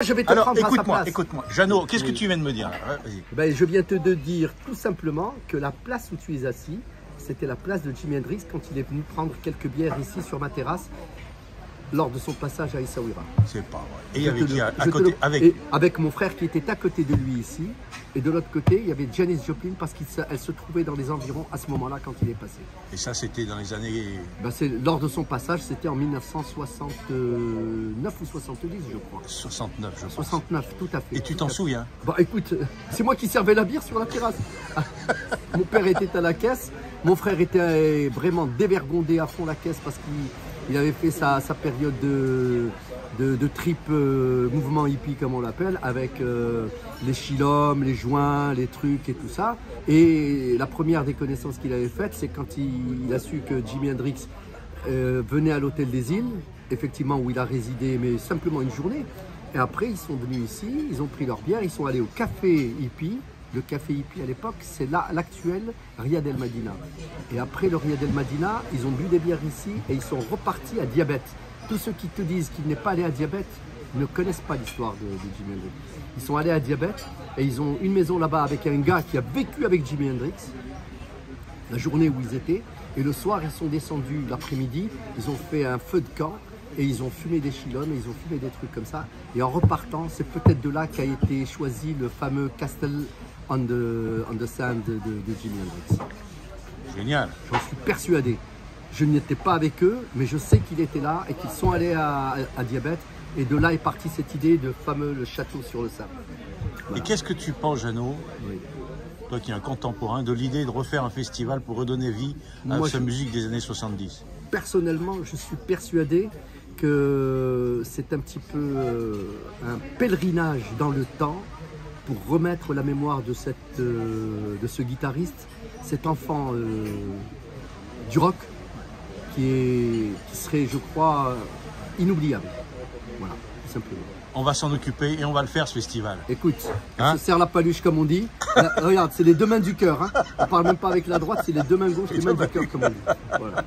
Je vais te Alors, prendre à sa place. écoute-moi. Jeannot, qu'est-ce que tu viens de me dire là? Ben, je viens de dire tout simplement que la place où tu es assis, c'était la place de Jimi Hendrix quand il est venu prendre quelques bières ici sur ma terrasse lors de son passage à Essaouira. C'est pas vrai. Et avec qui à côté avec mon frère qui était à côté de lui ici. Et de l'autre côté, il y avait Janis Joplin parce qu'elle se trouvait dans les environs à ce moment-là quand il est passé. Et ça, c'était dans les années... Ben, lors de son passage, c'était en 1969 ou 70, je crois. 69, je pense. 69, tout à fait. Et tu t'en souviens? Bah écoute, c'est moi qui servais la bière sur la terrasse. Mon père était à la caisse, mon frère était vraiment dévergondé à fond la caisse parce qu'il avait fait sa période de trip mouvement hippie comme on l'appelle, avec les chilums, les joints, les trucs et tout ça. Et la première des connaissances qu'il avait faites, c'est quand il a su que Jimi Hendrix venait à l'Hôtel des Îles, effectivement où il a résidé, mais simplement une journée. Et après, ils sont venus ici, ils ont pris leur bière, ils sont allés au café hippie. Le café hippie à l'époque, c'est l'actuel Riad El Madina. Et après le Riad El Madina, ils ont bu des bières ici et ils sont repartis à Diabète. Tous ceux qui te disent qu'ils n'est pas allé à Diabète ne connaissent pas l'histoire de Jimi Hendrix. Ils sont allés à Diabète et ils ont une maison là-bas avec un gars qui a vécu avec Jimi Hendrix la journée où ils étaient. Et le soir, ils sont descendus l'après-midi, ils ont fait un feu de camp et ils ont fumé des chilums, ils ont fumé des trucs comme ça. Et en repartant, c'est peut-être de là qu'a été choisi le fameux Castle on the Sand de Jimi Hendrix. Génial. J'en suis persuadé. Je n'étais pas avec eux, mais je sais qu'il était là et qu'ils sont allés à Diabète. Et de là est partie cette idée de fameux le château sur le sable. Voilà. Et qu'est-ce que tu penses, Jeannot, toi qui es un contemporain, de l'idée de refaire un festival pour redonner vie à cette musique des années 70? Personnellement, je suis persuadé que c'est un petit peu un pèlerinage dans le temps pour remettre la mémoire de ce guitariste, cet enfant du rock qui serait, je crois, inoubliable. Voilà, tout simplement. On va s'en occuper et on va le faire, ce festival. Écoute, on se serre la paluche comme on dit. Là, regarde, c'est les deux mains du cœur. Hein. On parle même pas avec la droite, c'est les deux mains gauches, les mains du cœur comme on dit. Voilà.